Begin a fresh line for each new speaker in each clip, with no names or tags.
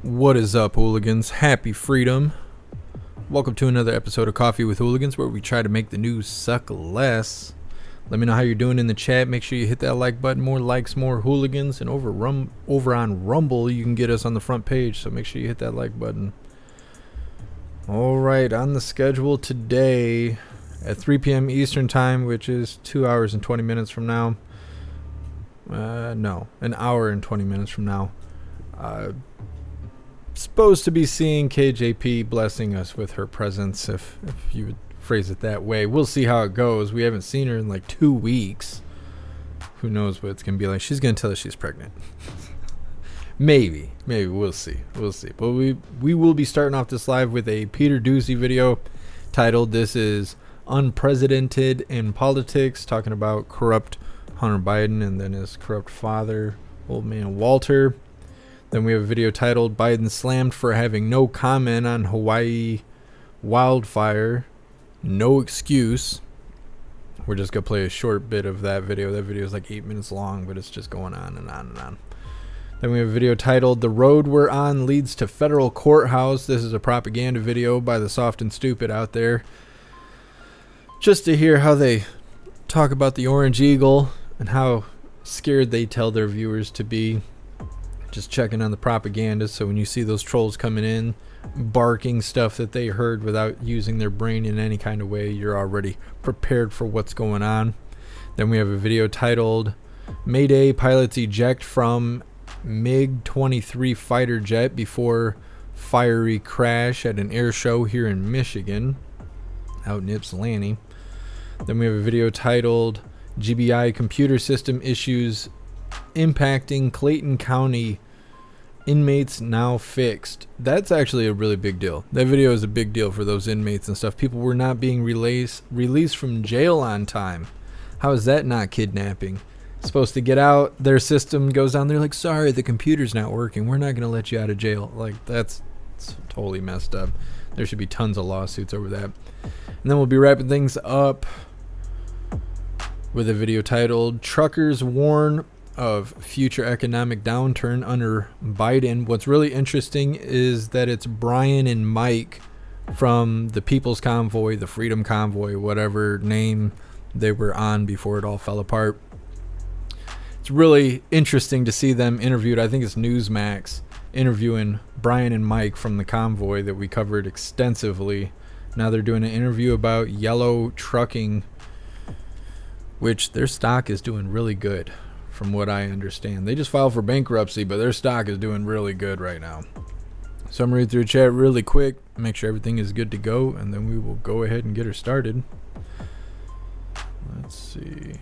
What is up, hooligans? Happy freedom. Welcome to another episode of Coffee with Hooligans, where we try to make the news suck less. Let me know how you're doing in the chat. Make sure you hit that like button. More likes, more hooligans. And over on Rumble, you can get us on the front page, so make sure you hit that like button. Alright, on the schedule today at 3 p.m. Eastern Time, which is 2 hours and 20 minutes from now. No, an hour and 20 minutes from now. Supposed to be seeing KJP blessing us with her presence, if you would phrase it that way. We'll see how it goes. We haven't seen her in like 2 weeks. Who knows what it's gonna be like. She's gonna tell us she's pregnant. maybe we'll see. But we will be starting off this live with a Peter Doocy video titled "This is Unprecedented in Politics," talking about corrupt Hunter Biden and then his corrupt father, old man Walter. Then we have a video titled "Biden Slammed for Having No Comment on Hawaii Wildfire. No Excuse." We're just going to play a short bit of that video. That video is like 8 minutes long, but it's just going on and on and on. Then we have a video titled "The Road We're On Leads to Federal Courthouse." This is a propaganda video by the soft and stupid out there. Just to hear how they talk about the Orange Eagle and how scared they tell their viewers to be. Just checking on the propaganda, so when you see those trolls coming in barking stuff that they heard without using their brain in any kind of way, you're already prepared for what's going on. Then we have a video titled "Mayday, Pilots Eject from MiG-23 Fighter Jet Before Fiery Crash at an Air Show Here in Michigan," out in Ypsilanti. Then we have a video titled "GBI Computer System Issues Impacting Clayton County Inmates Now Fixed." That's actually a really big deal. That video is a big deal for those inmates and stuff. People were not being released from jail on time. How is that not kidnapping? Supposed to get out, their system goes down, they're like, "Sorry, the computer's not working, we're not going to let you out of jail." Like, that's totally messed up. There should be tons of lawsuits over that. And then we'll be wrapping things up with a video titled "Truckers Warn of Future Economic Downturn Under Biden." What's really interesting is that it's Brian and Mike from the People's Convoy, the Freedom Convoy, whatever name they were on before it all fell apart. It's really interesting to see them interviewed. I think it's Newsmax interviewing Brian and Mike from the Convoy that we covered extensively. Now they're doing an interview about Yellow Trucking, which their stock is doing really good. From what I understand, they just filed for bankruptcy, but their stock is doing really good right now. So I'm reading through chat really quick, make sure everything is good to go, and then we will go ahead and get her started. Let's see.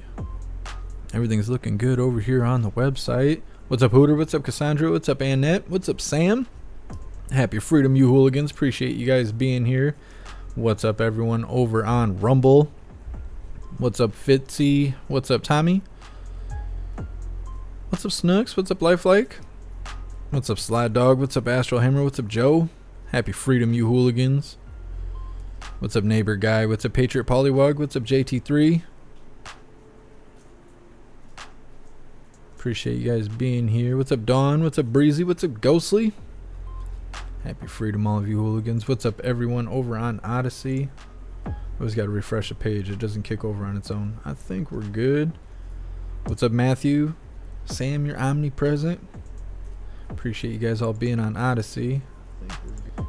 Everything's looking good over here on the website. What's up, Hooter? What's up, Cassandra? What's up, Annette? What's up, Sam? Happy freedom, you hooligans. Appreciate you guys being here. What's up, everyone over on Rumble? What's up, Fitzy? What's up, Tommy? What's up, Snooks? What's up, Lifelike? What's up, Slide Dog? What's up, Astral Hammer? What's up, Joe? Happy freedom, you hooligans. What's up, Neighbor Guy? What's up, Patriot Polywog? What's up, JT3? Appreciate you guys being here. What's up, Dawn? What's up, Breezy? What's up, Ghostly? Happy freedom, all of you hooligans. What's up, everyone over on Odyssey? Always got to refresh the page. It doesn't kick over on its own. I think we're good. What's up, Matthew? Sam, you're omnipresent. Appreciate you guys all being on Odyssey.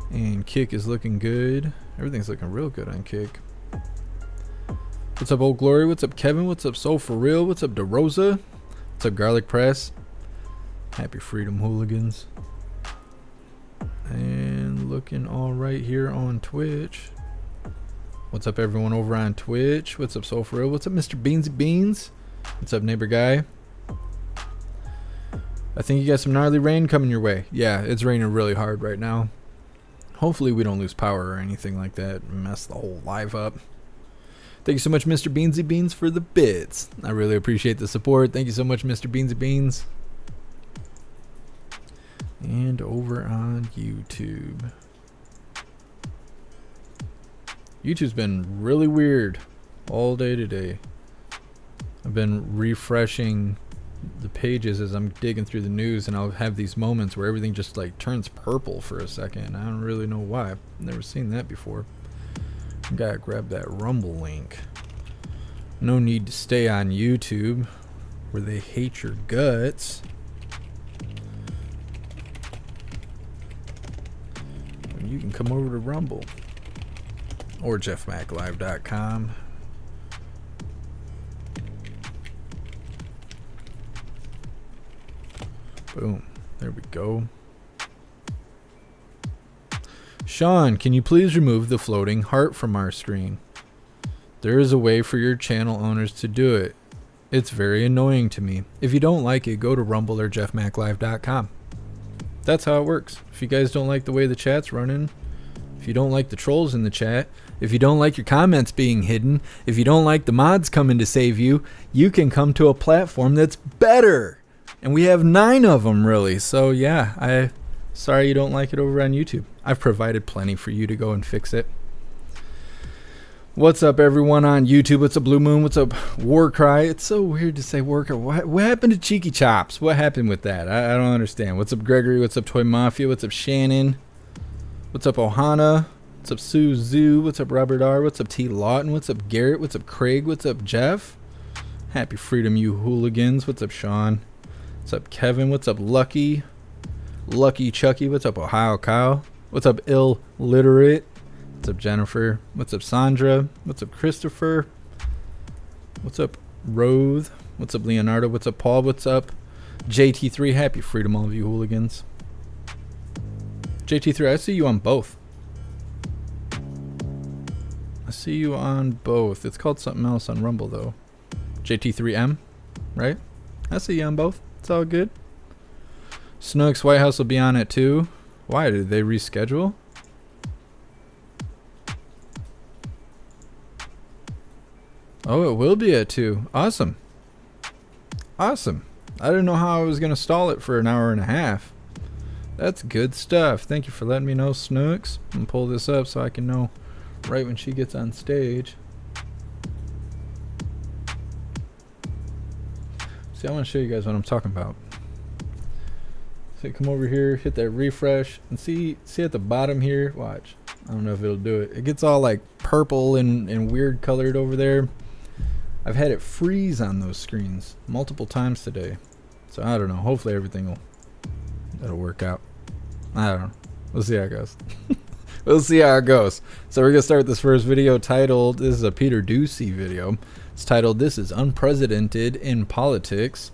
And Kick is looking good. Everything's looking real good on Kick. What's up, Old Glory? What's up, Kevin? What's up, Soul For Real? What's up, DeRosa? What's up, Garlic Press? Happy freedom, hooligans. And looking all right here on Twitch. What's up, everyone over on Twitch? What's up, Soul For Real? What's up, Mr. Beansy Beans? What's up, Neighbor Guy? I think you got some gnarly rain coming your way. Yeah, it's raining really hard right now. Hopefully we don't lose power or anything like that and mess the whole live up. Thank you so much, Mr. Beansy Beans, for the bits. I really appreciate the support. Thank you so much, Mr. Beansy Beans. And over on YouTube. YouTube's been really weird all day today. I've been refreshing the pages as I'm digging through the news, and I'll have these moments where everything just like turns purple for a second. I don't really know why. I've never seen that before. Gotta grab that Rumble link. No need to stay on YouTube where they hate your guts. You can come over to Rumble or jeffmaclive.com. Boom. There we go. Sean, can you please remove the floating heart from our screen? There is a way for your channel owners to do it. It's very annoying to me. If you don't like it, go to Rumble or jeffmaclive.com. That's how it works. If you guys don't like the way the chat's running, if you don't like the trolls in the chat, if you don't like your comments being hidden, if you don't like the mods coming to save you, you can come to a platform that's better. And we have 9 of them, really. So yeah, sorry you don't like it over on YouTube. I've provided plenty for you to go and fix it. What's up, everyone on YouTube? What's up, Blue Moon? What's up, Warcry? It's so weird to say Warcry. What happened to Cheeky Chops? What happened with that? I don't understand. What's up, Gregory? What's up, Toy Mafia? What's up, Shannon? What's up, Ohana? What's up, Suzu? What's up, Robert R? What's up, T. Lawton? What's up, Garrett? What's up, Craig? What's up, Jeff? Happy freedom, you hooligans. What's up, Sean? What's up, Kevin? What's up, Lucky? Lucky Chucky? What's up, Ohio Kyle? What's up, Illiterate? What's up, Jennifer? What's up, Sandra? What's up, Christopher? What's up, Roth? What's up, Leonardo? What's up, Paul? What's up, JT3? Happy freedom, all of you hooligans. JT3, I see you on both. I see you on both. It's called something else on Rumble, though. JT3M, right? I see you on both. It's all good. Snooks, White House will be on it, too. Why? Did they reschedule? Oh, it will be at 2. Awesome. Awesome. I didn't know how I was going to stall it for an hour and a half. That's good stuff. Thank you for letting me know, Snooks. I'm going to pull this up so I can know right when she gets on stage. See, I want to show you guys what I'm talking about. So come over here, hit that refresh, and see at the bottom here, watch. I don't know if it'll do it. It gets all like purple and weird colored over there. I've had it freeze on those screens multiple times today. So I don't know. Hopefully that'll work out. I don't know. We'll see how it goes. We'll see how it goes. So we're going to start this first video titled, this is a Peter Ducey video. It's titled, "This is Unprecedented in Politics."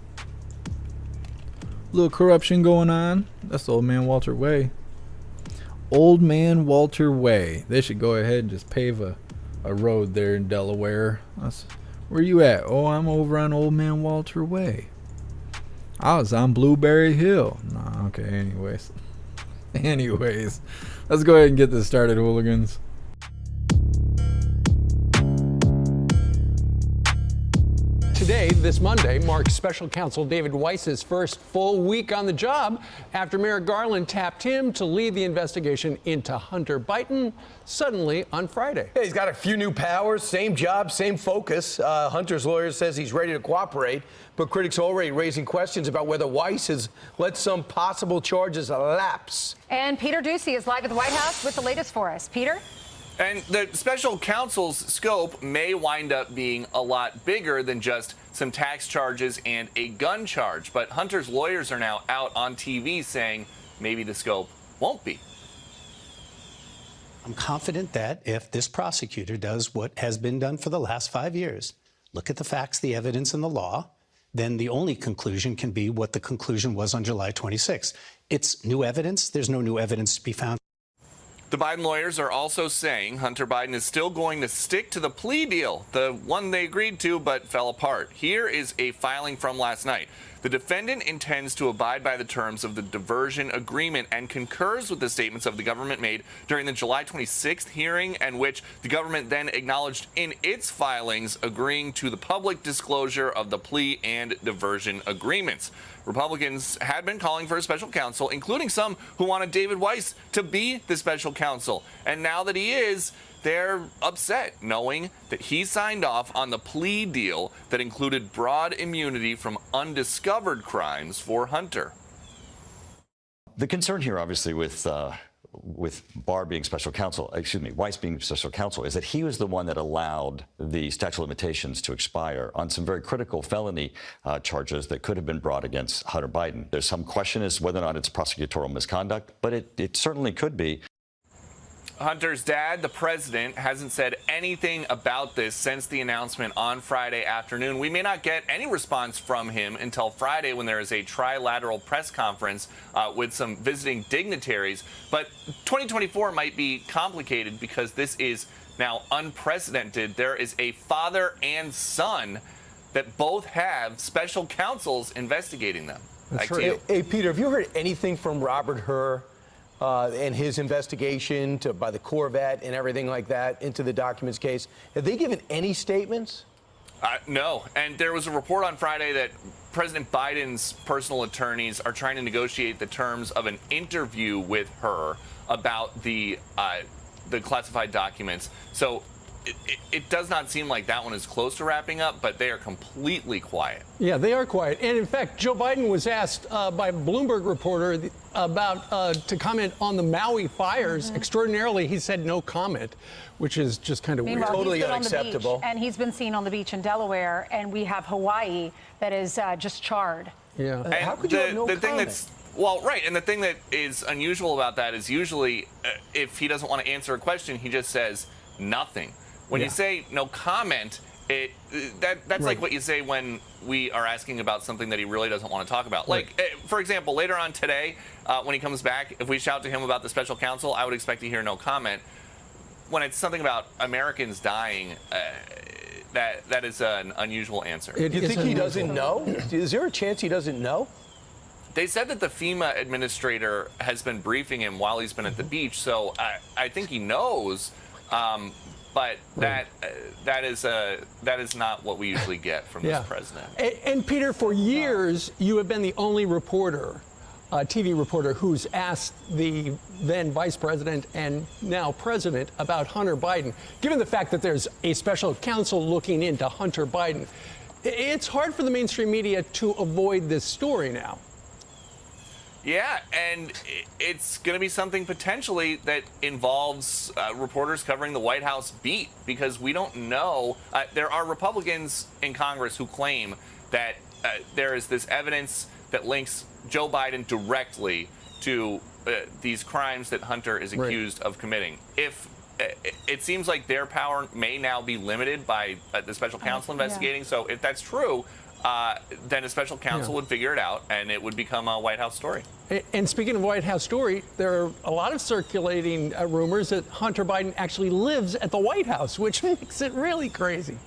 Little corruption going on. That's the Old Man Walter Way. Old Man Walter Way. They should go ahead and just pave a road there in Delaware. Where you at? Oh, I'm over on Old Man Walter Way. I was on Blueberry Hill. Nah, okay, anyways. Anyways, let's go ahead and get this started, hooligans.
Today, this Monday, marks Special Counsel David Weiss's first full week on the job after Merrick Garland tapped him to lead the investigation into Hunter Biden suddenly on Friday.
Yeah, he's got a few new powers, same job, same focus. Hunter's lawyer says he's ready to cooperate, but critics are already raising questions about whether Weiss has let some possible charges lapse.
And Peter Ducey is live at the White House with the latest for us. Peter?
And the special counsel's scope may wind up being a lot bigger than just some tax charges and a gun charge. But Hunter's lawyers are now out on TV saying maybe the scope won't be.
I'm confident that if this prosecutor does what has been done for the last 5 years, look at the facts, the evidence, and the law, then the only conclusion can be what the conclusion was on July 26th. It's new evidence. There's no new evidence to be found.
The Biden lawyers are also saying Hunter Biden is still going to stick to the plea deal, the one they agreed to but fell apart. Here is a filing from last night. The defendant intends to abide by the terms of the diversion agreement and concurs with the statements of the government made during the July 26th hearing, and which the government then acknowledged in its filings, agreeing to the public disclosure of the plea and diversion agreements. Republicans had been calling for a special counsel, including some who wanted David Weiss to be the special counsel. And now that he is, they're upset knowing that he signed off on the plea deal that included broad immunity from undiscovered crimes for Hunter.
The concern here, obviously, with Barr being special counsel, Weiss being special counsel, is that he was the one that allowed the statute of limitations to expire on some very critical felony charges that could have been brought against Hunter Biden. There's some question as to whether or not it's prosecutorial misconduct, but it certainly could be.
Hunter's dad, the president, hasn't said anything about this since the announcement on Friday afternoon. We may not get any response from him until Friday when there is a trilateral press conference with some visiting dignitaries. But 2024 might be complicated because this is now unprecedented. There is a father and son that both have special counsels investigating them. Back to you.
Hey, Peter, have you heard anything from Robert Hur and his investigation by the Corvette and everything like that into the documents case? Have they given any statements?
No. And there was a report on Friday that President Biden's personal attorneys are trying to negotiate the terms of an interview with her about the classified documents. So it does not seem like that one is close to wrapping up, but they are completely quiet.
Yeah, they are quiet. And in fact, Joe Biden was asked by a Bloomberg reporter about to comment on the Maui fires. Extraordinarily, he said no comment, which is just kind of weird.
Meanwhile,
Totally
he's been
unacceptable.
On the beach, and he's been seen on the beach in Delaware, and we have Hawaii that is just charred.
Yeah.
And
How could you have no
the thing
comment?
that's well, right, and the thing that is unusual about that is usually if he doesn't want to answer a question, he just says nothing. When you say no comment, that's like what you say when we are asking about something that he really doesn't want to talk about.
Right.
Like, for example, later on today, when he comes back, if we shout to him about the special counsel, I would expect to hear no comment. When it's something about Americans dying, that is an unusual answer.
Do you think he doesn't know? Is there a chance he doesn't know?
They said that the FEMA administrator has been briefing him while he's been at the beach, so I think he knows. But that is not what we usually get from this president.
And Peter, for years, you have been the only reporter, TV reporter, who's asked the then vice president and now president about Hunter Biden. Given the fact that there's a special counsel looking into Hunter Biden, it's hard for the mainstream media to avoid this story now.
Yeah, and it's going to be something potentially that involves reporters covering the White House beat, because we don't know. There are Republicans in Congress who claim that there is this evidence that links Joe Biden directly to these crimes that Hunter is accused of committing. If it seems like their power may now be limited by the special counsel investigating, so if that's true, then a special counsel would figure it out, and it would become a White House story.
And speaking of White House story, there are a lot of circulating rumors that Hunter Biden actually lives at the White House, which makes it really crazy.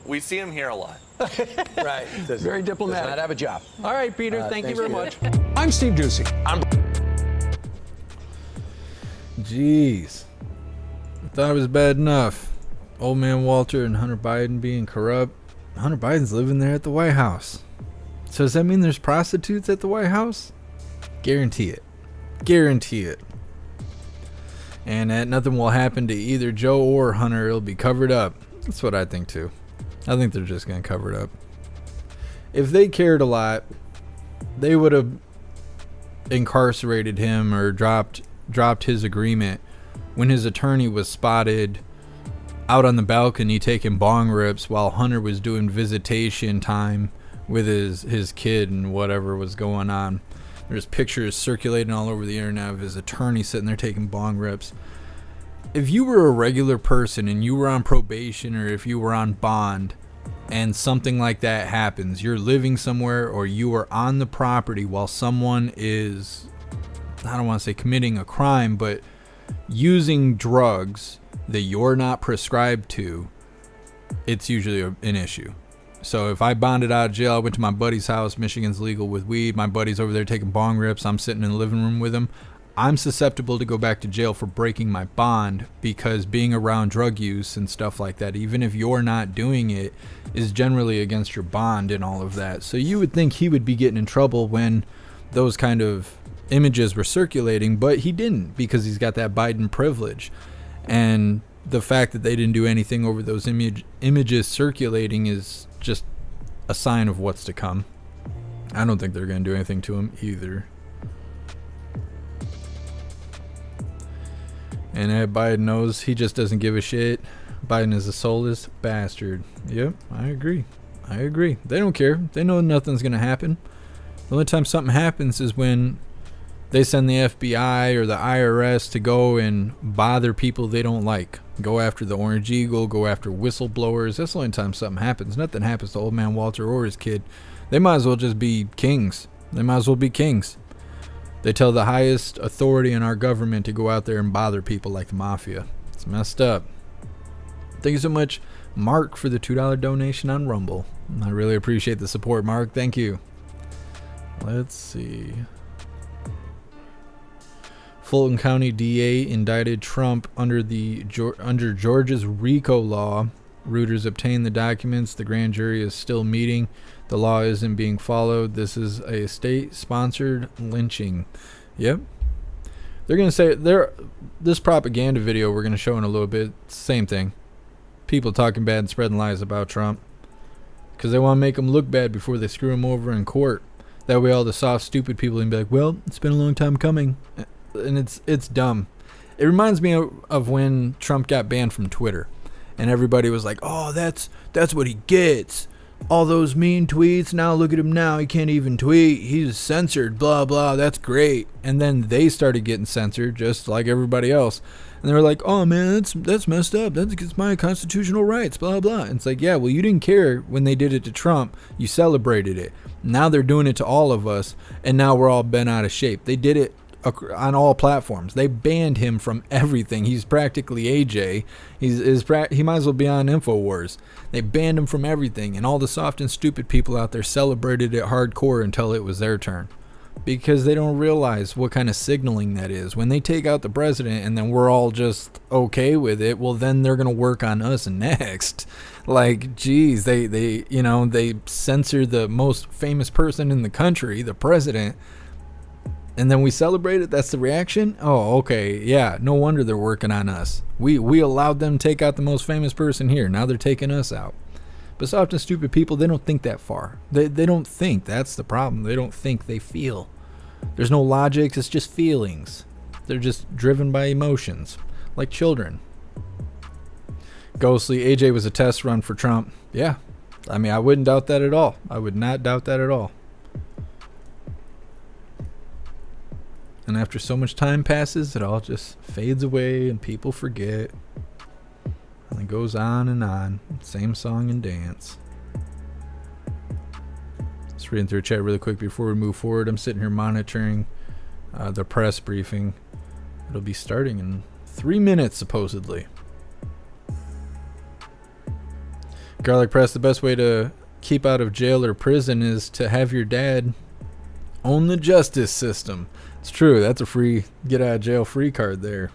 We see him here a lot.
Right.
Very diplomatic.
Does not have a job.
All right, Peter, thank you
thanks,
very
Peter.
much. I'm Steve Ducey.
Jeez. I thought it was bad enough. Old man Walter and Hunter Biden being corrupt. Hunter Biden's living there at the White House. So does that mean there's prostitutes at the White House? Guarantee it. Guarantee it. And that nothing will happen to either Joe or Hunter. It'll be covered up. That's what I think too. I think they're just going to cover it up. If they cared a lot, they would have incarcerated him or dropped his agreement when his attorney was spotted out on the balcony taking bong rips while Hunter was doing visitation time with his kid and whatever was going on. There's pictures circulating all over the internet of his attorney sitting there taking bong rips. If you were a regular person and you were on probation, or if you were on bond and something like that happens, you're living somewhere or you are on the property while someone is, I don't want to say committing a crime, but using drugs that you're not prescribed to, it's usually an issue. So if I bonded out of jail, I went to my buddy's house, Michigan's legal with weed, my buddy's over there taking bong rips, I'm sitting in the living room with him, I'm susceptible to go back to jail for breaking my bond because being around drug use and stuff like that, even if you're not doing it, is generally against your bond and all of that. So you would think he would be getting in trouble when those kind of images were circulating, but he didn't, because he's got that Biden privilege. And the fact that they didn't do anything over those images circulating is just a sign of what's to come. I don't think they're going to do anything to him either. And Biden knows he just doesn't give a shit. Biden is a soulless bastard. Yep, I agree. They don't care. They know nothing's going to happen. The only time something happens is when they send the FBI or the IRS to go and bother people they don't like. Go after the Orange Eagle, go after whistleblowers. That's the only time something happens. Nothing happens to old man Walter or his kid. They might as well just be kings. They tell the highest authority in our government to go out there and bother people like the mafia. It's messed up. Thank you so much, Mark, for the $2 donation on Rumble. I really appreciate the support, Mark. Thank you. Let's see. Fulton County DA indicted Trump under Georgia's RICO law. Reuters obtained the documents. The grand jury is still meeting. The law isn't being followed. This is a state-sponsored lynching. Yep. They're going to say this propaganda video we're going to show in a little bit. Same thing. People talking bad and spreading lies about Trump because they want to make him look bad before they screw him over in court. That way all the soft, stupid people can be like, well, it's been a long time coming. And it's dumb. It reminds me of when Trump got banned from Twitter. And everybody was like, oh, that's what he gets. All those mean tweets. Now look at him now. He can't even tweet. He's censored. Blah, blah. That's great. And then they started getting censored just like everybody else. And they were like, oh, man, that's messed up. That's against my constitutional rights. Blah, blah. And it's like, yeah, well, you didn't care when they did it to Trump. You celebrated it. Now they're doing it to all of us. And now we're all bent out of shape. They did it on all platforms. They banned him from everything. He's practically AJ. He might as well be on InfoWars. They banned him from everything, and all the soft and stupid people out there celebrated it hardcore until it was their turn, because they don't realize what kind of signaling that is. When they take out the president and then we're all just okay with it, well, then they're gonna work on us next. Like, geez, they censor the most famous person in the country, the president, and then we celebrate it. That's the reaction. Oh, okay. Yeah. No wonder they're working on us. We allowed them to take out the most famous person here. Now they're taking us out. But soft and stupid people, they don't think that far. They don't think. That's the problem. They don't think, they feel. There's no logic. It's just feelings. They're just driven by emotions, like children. Ghostly, AJ was a test run for Trump. Yeah. I mean, I wouldn't doubt that at all. I would not doubt that at all. And after so much time passes, it all just fades away and people forget. And it goes on and on. Same song and dance. Just reading through chat really quick before we move forward. I'm sitting here monitoring the press briefing. It'll be starting in 3 minutes, supposedly. Garlic Press, the best way to keep out of jail or prison is to have your dad own the justice system. It's true. That's a free get out of jail free card there.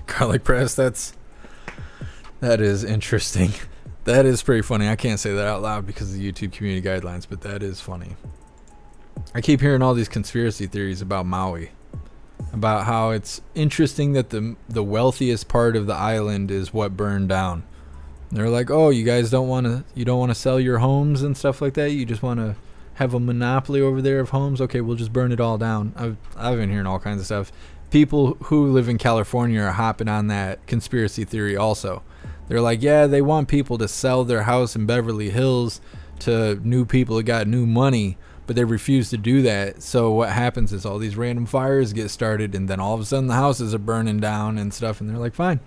Garlic Press, that is interesting. That is pretty funny. I can't say that out loud because of the YouTube community guidelines, but that is funny. I keep hearing all these conspiracy theories about Maui, about how it's interesting that the wealthiest part of the island is what burned down. They're like, oh, you guys don't want to sell your homes and stuff like that. You just want to have a monopoly over there of homes. Okay, we'll just burn it all down. I've been hearing all kinds of stuff. People who live in California are hopping on that conspiracy theory also. They're like, yeah, they want people to sell their house in Beverly Hills to new people that got new money, but they refuse to do that. So what happens is all these random fires get started, and then all of a sudden the houses are burning down and stuff, and they're like, fine,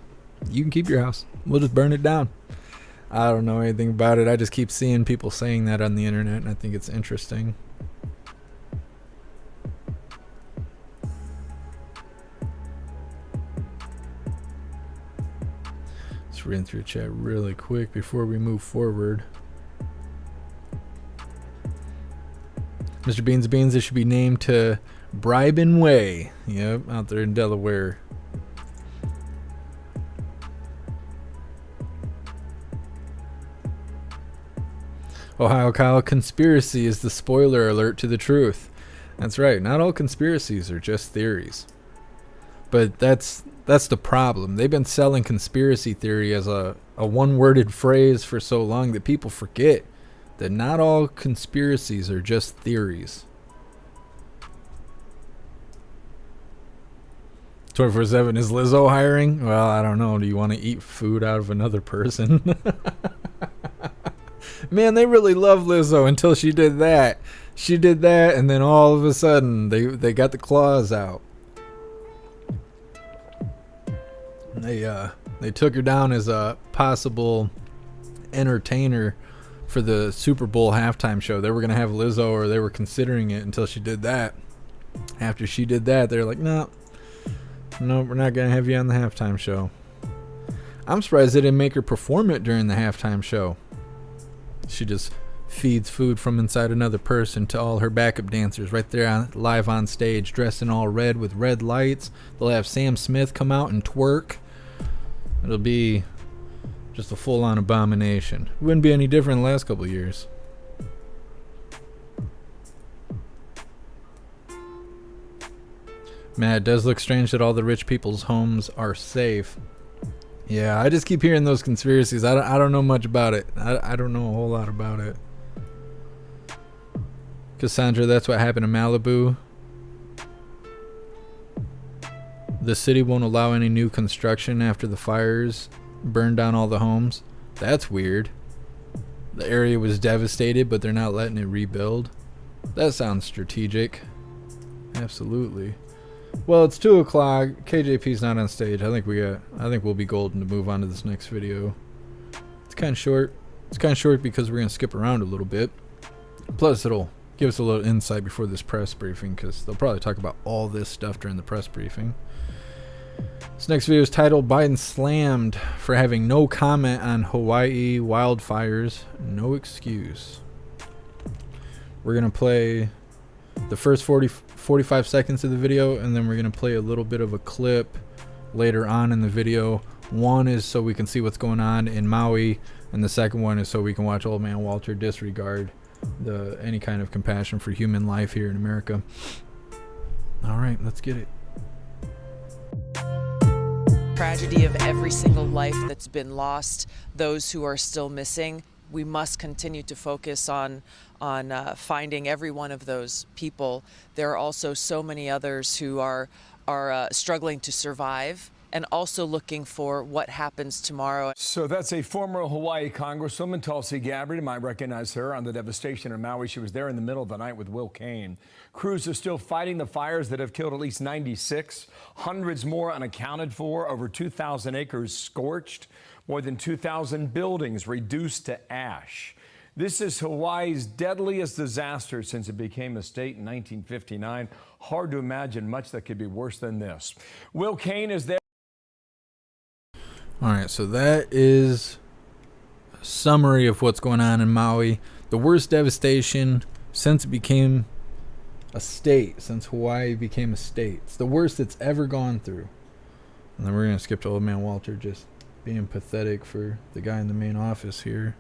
you can keep your house. We'll just burn it down. I don't know anything about it. I just keep seeing people saying that on the internet, and I think it's interesting. Just reading through chat really quick before we move forward. Mr. Beans Beans, it should be named to Bribin Way. Yep, out there in Delaware. Ohio Kyle, conspiracy is the spoiler alert to the truth. That's right. Not all conspiracies are just theories. But that's the problem. They've been selling conspiracy theory as a one-worded phrase for so long that people forget that not all conspiracies are just theories. 24/7 is Lizzo hiring? Well, I don't know. Do you want to eat food out of another person? Man, they really love Lizzo until she did that. She did that, and then all of a sudden, they got the claws out. They took her down as a possible entertainer for the Super Bowl halftime show. They were going to have Lizzo, or they were considering it until she did that. After she did that, they're like, no, we're not going to have you on the halftime show. I'm surprised they didn't make her perform it during the halftime show. She just feeds food from inside another person to all her backup dancers right there live on stage, dressed in all red with red lights. They'll have Sam Smith come out and twerk. It'll be just a full-on abomination. It wouldn't be any different in the last couple of years. Man, it does look strange that all the rich people's homes are safe. Yeah, I just keep hearing those conspiracies. I don't know much about it. I don't know a whole lot about it. Cassandra, that's what happened in Malibu. The city won't allow any new construction after the fires burned down all the homes. That's weird. The area was devastated, but they're not letting it rebuild. That sounds strategic. Absolutely. Well, it's 2 o'clock. KJP's not on stage. I think we'll be golden to move on to this next video. It's kind of short. It's kind of short because we're gonna skip around a little bit. Plus, it'll give us a little insight before this press briefing, because they'll probably talk about all this stuff during the press briefing. This next video is titled "Biden Slammed for Having No Comment on Hawaii Wildfires. No Excuse." We're gonna play the first 45 seconds of the video, and then we're going to play a little bit of a clip later on in the video. One is so we can see what's going on in Maui, and the second one is so we can watch old man Walter disregard any kind of compassion for human life here in America. All right, let's get it.
Tragedy of every single life that's been lost, those who are still missing. We must continue to focus on finding every one of those people. There are also so many others who are struggling to survive and also looking for what happens tomorrow.
So that's a former Hawaii Congresswoman, Tulsi Gabbard. You might recognize her on the devastation in Maui. She was there in the middle of the night with Will Kane. Crews are still fighting the fires that have killed at least 96, hundreds more unaccounted for, over 2,000 acres scorched, more than 2,000 buildings reduced to ash. This is Hawaii's deadliest disaster since it became a state in 1959. Hard to imagine much that could be worse than this. Will Kane is there.
All right, so that is a summary of what's going on in Maui. The worst devastation since it became a state, since Hawaii became a state. It's the worst it's ever gone through. And then we're going to skip to old man Walter just being pathetic for the guy in the main office here.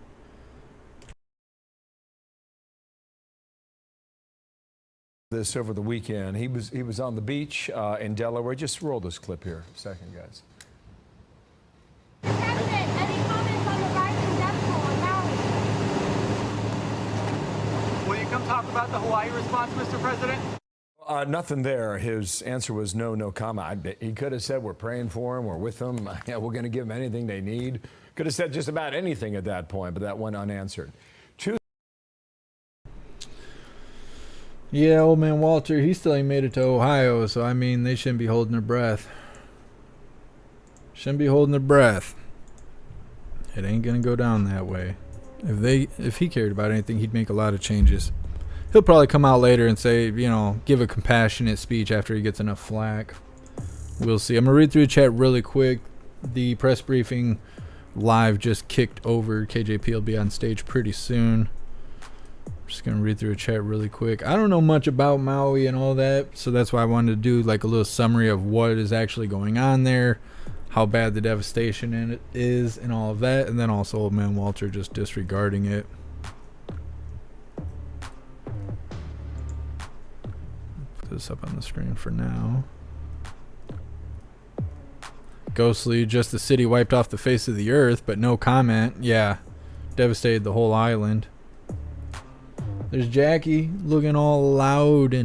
This over the weekend. He was on the beach in Delaware. Just roll this clip here a second, guys.
President, any comments on the rising death toll in Maui?
Will you come talk about the Hawaii response, Mr. President?
Nothing there. His answer was no comment. He could have said, we're praying for him, we're with them, yeah, we're going to give them anything they need. Could have said just about anything at that point, but that went unanswered.
Yeah, old man Walter, he still ain't made it to Ohio, so I mean, they shouldn't be holding their breath. Shouldn't be holding their breath. It ain't gonna go down that way. If he cared about anything, he'd make a lot of changes. He'll probably come out later and say, you know, give a compassionate speech after he gets enough flack. We'll see. I'm gonna read through the chat really quick. The press briefing live just kicked over. KJP will be on stage pretty soon. Just gonna read through a chat really quick. I don't know much about Maui and all that, so that's why I wanted to do like a little summary of what is actually going on there, how bad the devastation in it is, and all of that, and then also Old Man Walter just disregarding it. Put this up on the screen for now. Ghostly, just the city wiped off the face of the earth, but no comment. Yeah, devastated the whole island. There's Jackie looking all loud in her